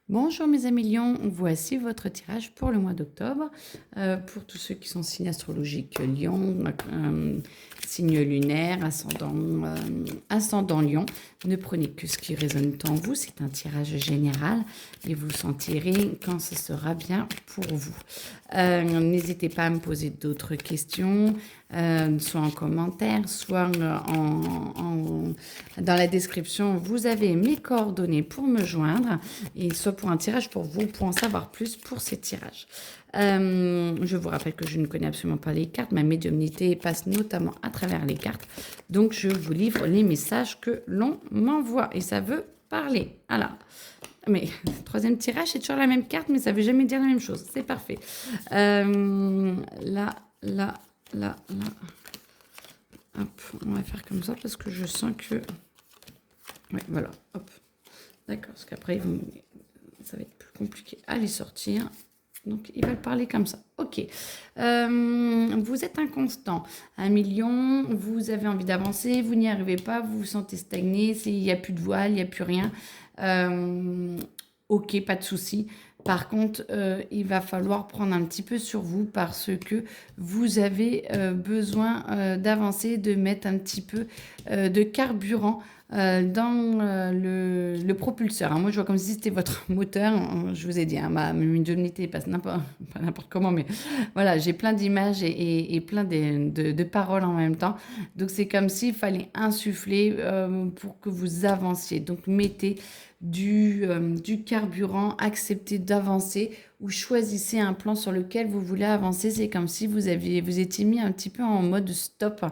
Bonjour mes amis Lions, voici votre tirage pour le mois d'octobre. Pour tous ceux qui sont signes astrologiques Lion, signe lunaire, ascendant Lion, ne prenez que ce qui résonne en vous, c'est un tirage général et vous sentirez quand ce sera bien pour vous. N'hésitez pas à me poser d'autres questions, soit en commentaire, soit dans la description. Vous avez mes coordonnées pour me joindre et soit pour un tirage pour vous, pour en savoir plus pour ces tirages. Je vous rappelle que je ne connais absolument pas les cartes. Ma médiumnité passe notamment à travers les cartes. Donc, je vous livre les messages que l'on m'envoie. Et ça veut parler. Alors, mais troisième tirage, c'est toujours la même carte, mais ça ne veut jamais dire la même chose. C'est parfait. Là. Hop, on va faire comme ça parce que je sens que... Oui, voilà. Hop. D'accord, parce qu'après, ça va être plus compliqué à les sortir. Donc, il va parler comme ça. Ok. Vous êtes inconstant. 1 million, vous avez envie d'avancer, vous n'y arrivez pas, vous vous sentez stagné, il n'y a plus de voile, il n'y a plus rien. Ok, pas de souci. Par contre, il va falloir prendre un petit peu sur vous parce que vous avez besoin d'avancer, de mettre un petit peu de carburant dans le propulseur. Moi, je vois comme si c'était votre moteur. Je vous ai dit, ma médiumnité passe pas n'importe comment, mais voilà, j'ai plein d'images et plein de paroles en même temps. Donc, c'est comme s'il fallait insuffler pour que vous avanciez. Donc, mettez du carburant, acceptez d'avancer ou choisissez un plan sur lequel vous voulez avancer. C'est comme si vous étiez mis un petit peu en mode stop,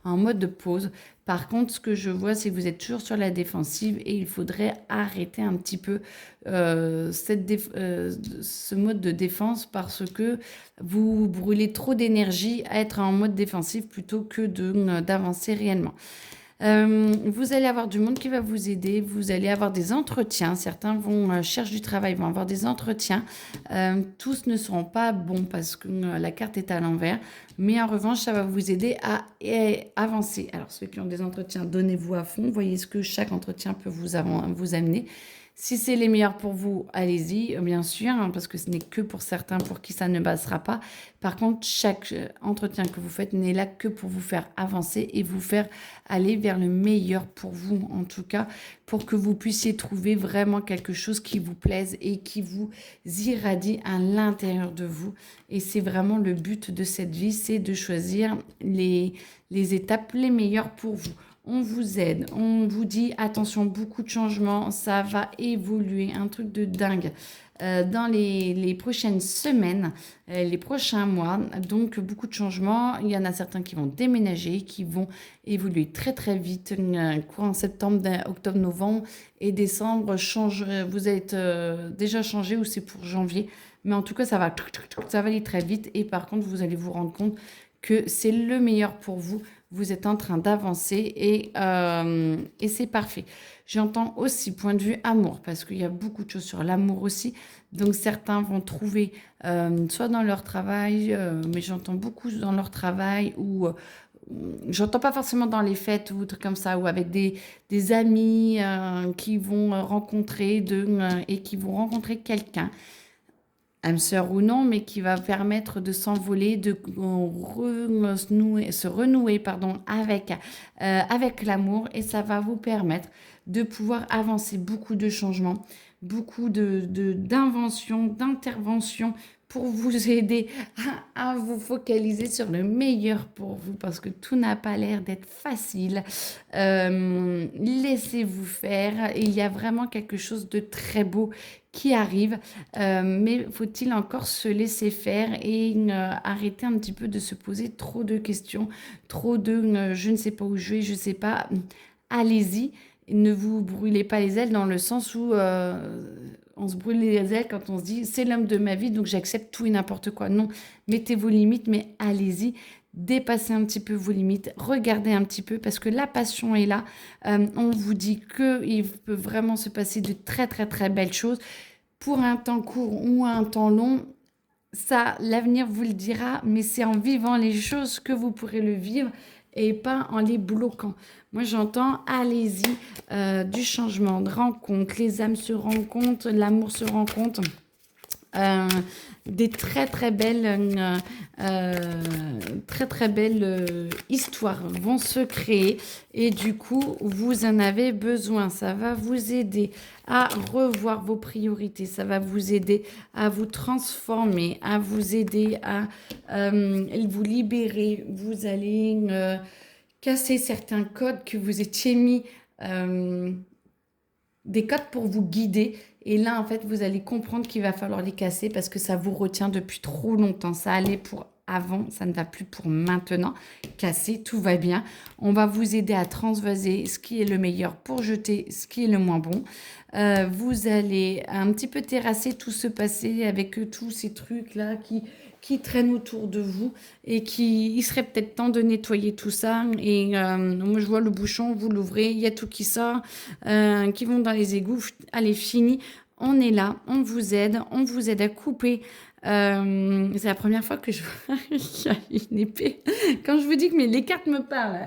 en mode pause. Par contre, ce que je vois, c'est que vous êtes toujours sur la défensive et il faudrait arrêter un petit peu ce mode de défense parce que vous brûlez trop d'énergie à être en mode défensif plutôt que d'avancer réellement. Vous allez avoir du monde qui va vous aider, vous allez avoir des entretiens, certains vont chercher du travail, vont avoir des entretiens, tous ne seront pas bons parce que la carte est à l'envers, mais en revanche ça va vous aider à avancer. Alors ceux qui ont des entretiens, donnez-vous à fond, voyez ce que chaque entretien peut vous amener. Si c'est les meilleurs pour vous, allez-y, bien sûr, hein, parce que ce n'est que pour certains pour qui ça ne passera pas. Par contre, chaque entretien que vous faites n'est là que pour vous faire avancer et vous faire aller vers le meilleur pour vous, en tout cas, pour que vous puissiez trouver vraiment quelque chose qui vous plaise et qui vous irradie à l'intérieur de vous. Et c'est vraiment le but de cette vie, c'est de choisir les étapes les meilleures pour vous. On vous aide, on vous dit attention, beaucoup de changements, ça va évoluer, un truc de dingue dans les prochaines semaines, les prochains mois. Donc beaucoup de changements, il y en a certains qui vont déménager, qui vont évoluer très très vite, courant septembre, octobre, novembre et décembre, vous êtes déjà changé ou c'est pour janvier, mais en tout cas ça va aller très vite et par contre vous allez vous rendre compte que c'est le meilleur pour vous. Vous êtes en train d'avancer et c'est parfait. J'entends aussi point de vue amour, parce qu'il y a beaucoup de choses sur l'amour aussi. Donc certains vont trouver, soit dans leur travail, mais j'entends beaucoup dans leur travail, ou j'entends pas forcément dans les fêtes ou trucs comme ça, ou avec des amis qui vont rencontrer et qui vont rencontrer quelqu'un âme sœur ou non, mais qui va permettre de s'envoler, de se renouer pardon, avec l'amour. Et ça va vous permettre de pouvoir avancer beaucoup de changements, beaucoup d'inventions, d'interventions pour vous aider à vous focaliser sur le meilleur pour vous, parce que tout n'a pas l'air d'être facile. Laissez-vous faire. Il y a vraiment quelque chose de très beau qui arrive, mais faut-il encore se laisser faire et arrêter un petit peu de se poser trop de questions, trop de je ne sais pas où je vais, je ne sais pas. Allez-y, ne vous brûlez pas les ailes dans le sens où on se brûle les ailes quand on se dit c'est l'homme de ma vie donc j'accepte tout et n'importe quoi. Non, mettez vos limites, mais allez-y. Dépassez un petit peu vos limites, regardez un petit peu parce que la passion est là. On vous dit qu'il peut vraiment se passer de très très très belles choses pour un temps court ou un temps long. Ça, l'avenir vous le dira, mais c'est en vivant les choses que vous pourrez le vivre. et pas en les bloquant. Moi, j'entends, allez-y, du changement, de rencontre, les âmes se rencontrent, l'amour se rencontre. Euh, des très belles histoires vont se créer et du coup vous en avez besoin. Ça va vous aider à revoir vos priorités, ça va vous aider à vous transformer, à vous aider à vous libérer. Vous allez casser certains codes que vous étiez mis. euh, des codes pour vous guider. Et là, en fait, vous allez comprendre qu'il va falloir les casser parce que ça vous retient depuis trop longtemps. Ça allait pour avant, ça ne va plus pour maintenant. Casser, tout va bien. On va vous aider à transvaser ce qui est le meilleur pour jeter ce qui est le moins bon. Vous allez un petit peu terrasser tout ce passé avec tous ces trucs-là qui traînent autour de vous et il serait peut-être temps de nettoyer tout ça. Et moi, je vois le bouchon, vous l'ouvrez, il y a tout qui sort, qui vont dans les égouts. Allez, fini. On est là, on vous aide à couper. C'est la première fois que je vois qu'il y a une épée. Quand je vous dis que les cartes me parlent,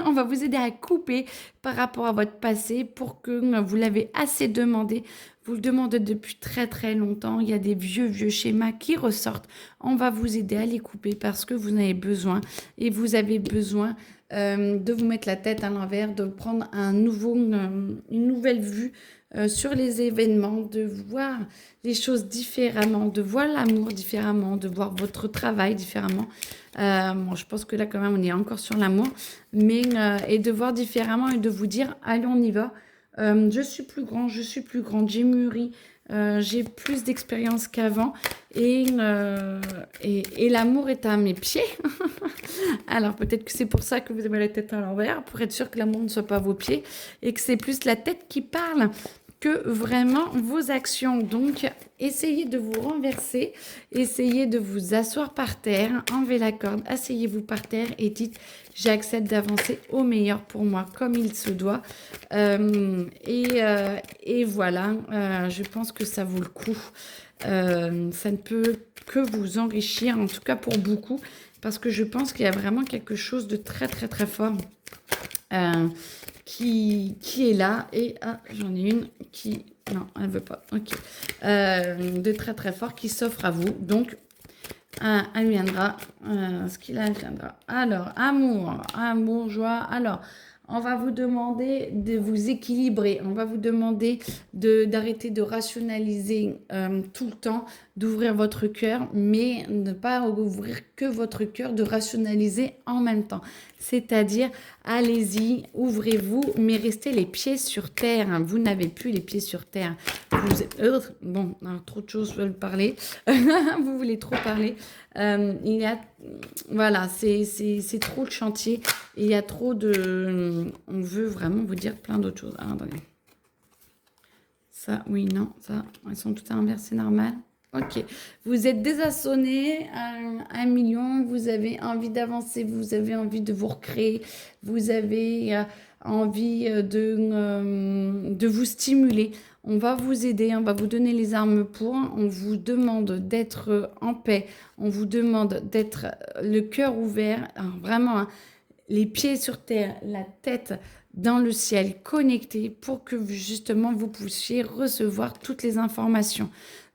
on va vous aider à couper par rapport à votre passé pour que vous l'avez assez demandé. Vous le demandez depuis très très longtemps. Il y a des vieux schémas qui ressortent. On va vous aider à les couper parce que vous en avez besoin et vous avez besoin de vous mettre la tête à l'envers, de prendre une nouvelle vue sur les événements, de voir les choses différemment, de voir l'amour différemment, de voir votre travail différemment. Bon, je pense que là, quand même, on est encore sur l'amour, mais et de voir différemment et de vous dire, allez, on y va. Je suis plus grand, je suis plus grande, j'ai mûri, j'ai plus d'expérience qu'avant et l'amour est à mes pieds. Alors peut-être que c'est pour ça que vous avez la tête à l'envers, pour être sûr que l'amour ne soit pas à vos pieds et que c'est plus la tête qui parle que vraiment vos actions. Donc, essayez de vous renverser, essayez de vous asseoir par terre, enlevez la corde, asseyez-vous par terre et dites j'accepte d'avancer au meilleur pour moi comme il se doit. Et voilà, je pense que ça vaut le coup. Ça ne peut que vous enrichir, en tout cas pour beaucoup, parce que je pense qu'il y a vraiment quelque chose de très très très fort qui est là. Et j'en ai une qui... Non, elle veut pas. Ok. De très très fort qui s'offre à vous. Donc, elle viendra. Ce qu'il a, elle viendra. Alors, amour, joie. Alors, on va vous demander de vous équilibrer. On va vous demander d'arrêter de rationaliser tout le temps, d'ouvrir votre cœur, mais ne pas ouvrir que votre cœur, de rationaliser en même temps. C'est-à-dire, allez-y, ouvrez-vous, mais restez les pieds sur terre. Vous n'avez plus les pieds sur terre. Vous êtes... bon, alors, trop de choses veulent parler. Vous voulez trop parler. Il y a... Voilà, c'est trop le chantier. Et il y a trop de... On veut vraiment vous dire plein d'autres choses. Ah, attendez. Ça, oui, non, ça, elles sont toutes à l'envers, c'est normal. Ok. Vous êtes désarçonné à 1 million, vous avez envie d'avancer, vous avez envie de vous recréer, vous avez envie de vous stimuler. On va vous aider, on va vous donner les armes pour. On vous demande d'être en paix, on vous demande d'être le cœur ouvert, alors vraiment, hein, les pieds sur terre, la tête dans le ciel, connecté pour que justement vous puissiez recevoir toutes les informations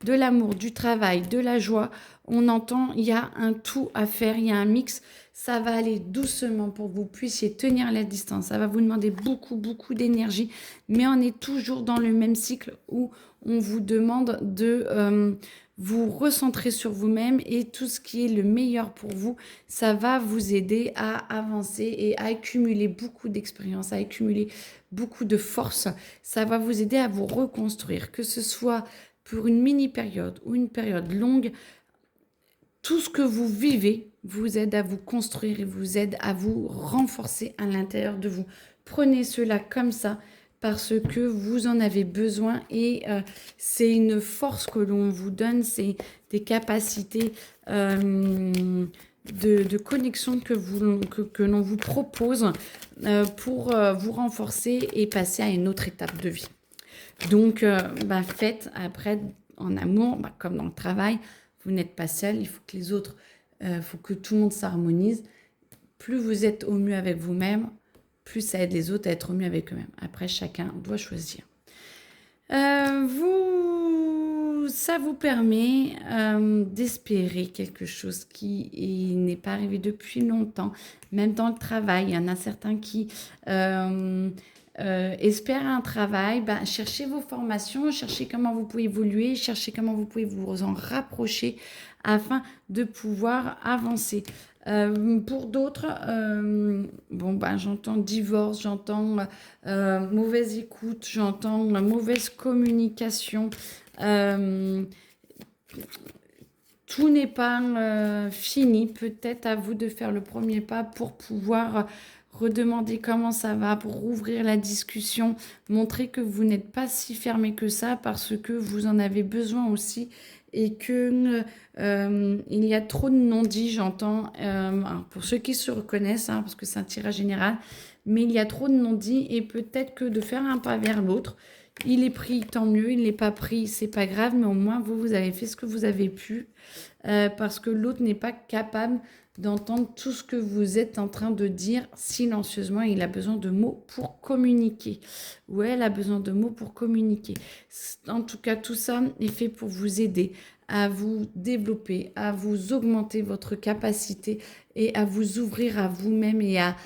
de l'amour, du travail, de la joie. On entend, il y a un tout à faire, il y a un mix. Ça va aller doucement pour que vous puissiez tenir la distance. Ça va vous demander beaucoup, beaucoup d'énergie, mais on est toujours dans le même cycle où on vous demande de vous recentrer sur vous-même et tout ce qui est le meilleur pour vous, ça va vous aider à avancer et à accumuler beaucoup d'expérience, à accumuler beaucoup de force. Ça va vous aider à vous reconstruire, que ce soit pour une mini-période ou une période longue. Tout ce que vous vivez vous aide à vous construire et vous aide à vous renforcer à l'intérieur de vous. Prenez cela comme ça parce que vous en avez besoin et c'est une force que l'on vous donne, c'est des capacités de connexion que l'on vous propose pour vous renforcer et passer à une autre étape de vie. Donc, faites après en amour, comme dans le travail, vous n'êtes pas seul, il faut que les autres, il faut que tout le monde s'harmonise. plus vous êtes au mieux avec vous-même, plus ça aide les autres à être au mieux avec eux-mêmes. Après, chacun doit choisir. Ça vous permet d'espérer quelque chose qui n'est pas arrivé depuis longtemps, même dans le travail. Il y en a certains qui espèrent un travail. Ben, cherchez vos formations, cherchez comment vous pouvez évoluer, cherchez comment vous pouvez vous en rapprocher afin de pouvoir avancer. Pour d'autres, bon, ben, j'entends divorce, j'entends mauvaise écoute, j'entends mauvaise communication. Euh, tout n'est pas fini. Peut-être à vous de faire le premier pas pour pouvoir redemander comment ça va, pour rouvrir la discussion, montrer que vous n'êtes pas si fermé que ça parce que vous en avez besoin aussi et que il y a trop de non-dits, j'entends, pour ceux qui se reconnaissent, hein, parce que c'est un tirage général, mais il y a trop de non-dits et peut-être que de faire un pas vers l'autre, il est pris, tant mieux, il n'est pas pris, c'est pas grave, mais au moins vous avez fait ce que vous avez pu, parce que l'autre n'est pas capable d'entendre tout ce que vous êtes en train de dire silencieusement. Il a besoin de mots pour communiquer. Ou elle a besoin de mots pour communiquer. En tout cas, tout ça est fait pour vous aider à vous développer, à vous augmenter votre capacité et à vous ouvrir à vous-même et à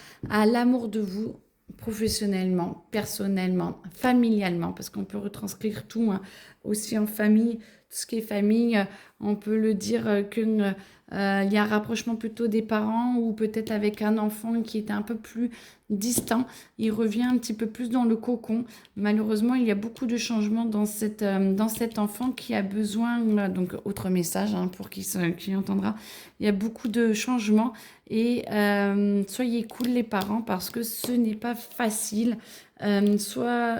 l'amour de vous professionnellement, personnellement, familialement, parce qu'on peut retranscrire tout, hein, aussi en famille. Tout ce qui est famille, on peut le dire qu'il y a un rapprochement plutôt des parents ou peut-être avec un enfant qui est un peu plus distant. Il revient un petit peu plus dans le cocon. Malheureusement, il y a beaucoup de changements dans cet enfant qui a besoin, donc autre message hein, pour qui entendra, il y a beaucoup de changements et soyez cool les parents parce que ce n'est pas facile. Soit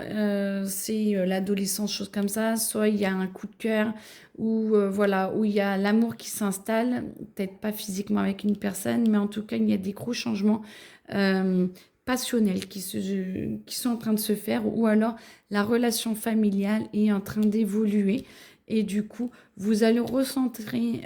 c'est l'adolescence, chose comme ça, soit il y a un coup de cœur, ou voilà, où il y a l'amour qui s'installe, peut-être pas physiquement avec une personne, mais en tout cas, il y a des gros changements euh, passionnels qui sont en train de se faire, ou alors la relation familiale est en train d'évoluer. Et du coup, vous allez retrouver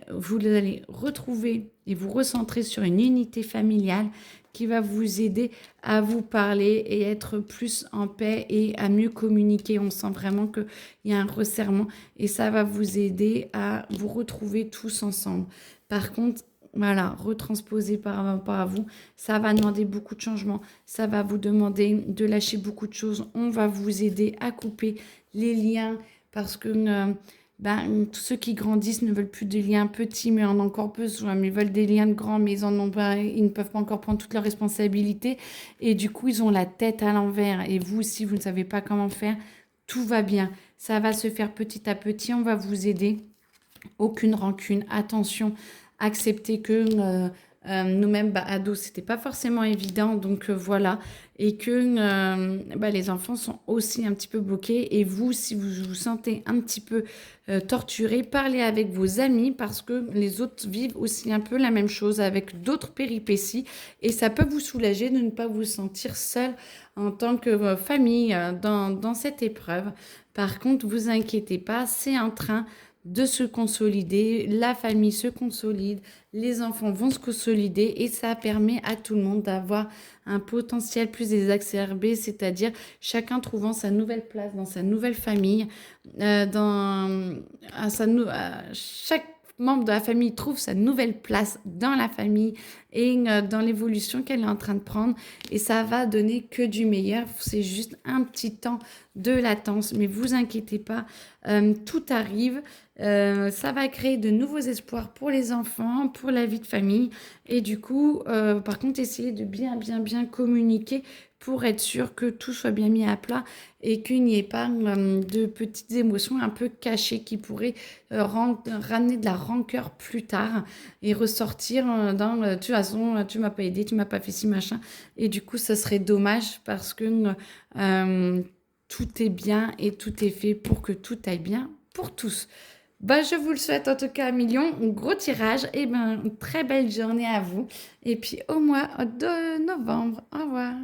et vous recentrer sur une unité familiale qui va vous aider à vous parler et être plus en paix et à mieux communiquer. On sent vraiment qu'il y a un resserrement et ça va vous aider à vous retrouver tous ensemble. Par contre, voilà, retransposer par rapport à vous, ça va demander beaucoup de changements, ça va vous demander de lâcher beaucoup de choses. On va vous aider à couper les liens parce que tous ceux qui grandissent ne veulent plus des liens petits, mais en ont encore besoin, mais veulent des liens de grands, mais ils en ont pas, ils ne peuvent pas encore prendre toutes leurs responsabilités. Et du coup, ils ont la tête à l'envers. Et vous, si vous ne savez pas comment faire, tout va bien. Ça va se faire petit à petit. On va vous aider. Aucune rancune. Attention, acceptez que nous-mêmes, ados, c'était pas forcément évident. Donc voilà. Et que les enfants sont aussi un petit peu bloqués. Et vous, si vous vous sentez un petit peu torturé, parlez avec vos amis parce que les autres vivent aussi un peu la même chose avec d'autres péripéties. Et ça peut vous soulager de ne pas vous sentir seul en tant que famille dans cette épreuve. Par contre, vous inquiétez pas, c'est en train de se consolider, la famille se consolide, les enfants vont se consolider et ça permet à tout le monde d'avoir un potentiel plus exacerbé, c'est-à-dire chacun trouvant sa nouvelle place dans sa nouvelle famille, chaque membre de la famille trouve sa nouvelle place dans la famille et dans l'évolution qu'elle est en train de prendre et ça va donner que du meilleur. C'est juste un petit temps de latence, mais vous inquiétez pas, tout arrive. Ça va créer de nouveaux espoirs pour les enfants, pour la vie de famille. Et du coup, par contre, essayez de bien communiquer pour être sûr que tout soit bien mis à plat et qu'il n'y ait pas de petites émotions un peu cachées qui pourraient ramener de la rancœur plus tard et ressortir dans de toute façon, tu m'as pas aidé, tu m'as pas fait ci, machin. Et du coup, ça serait dommage parce que tout est bien et tout est fait pour que tout aille bien pour tous. Je vous le souhaite en tout cas un million, un gros tirage et une très belle journée à vous. Et puis au mois de novembre. Au revoir.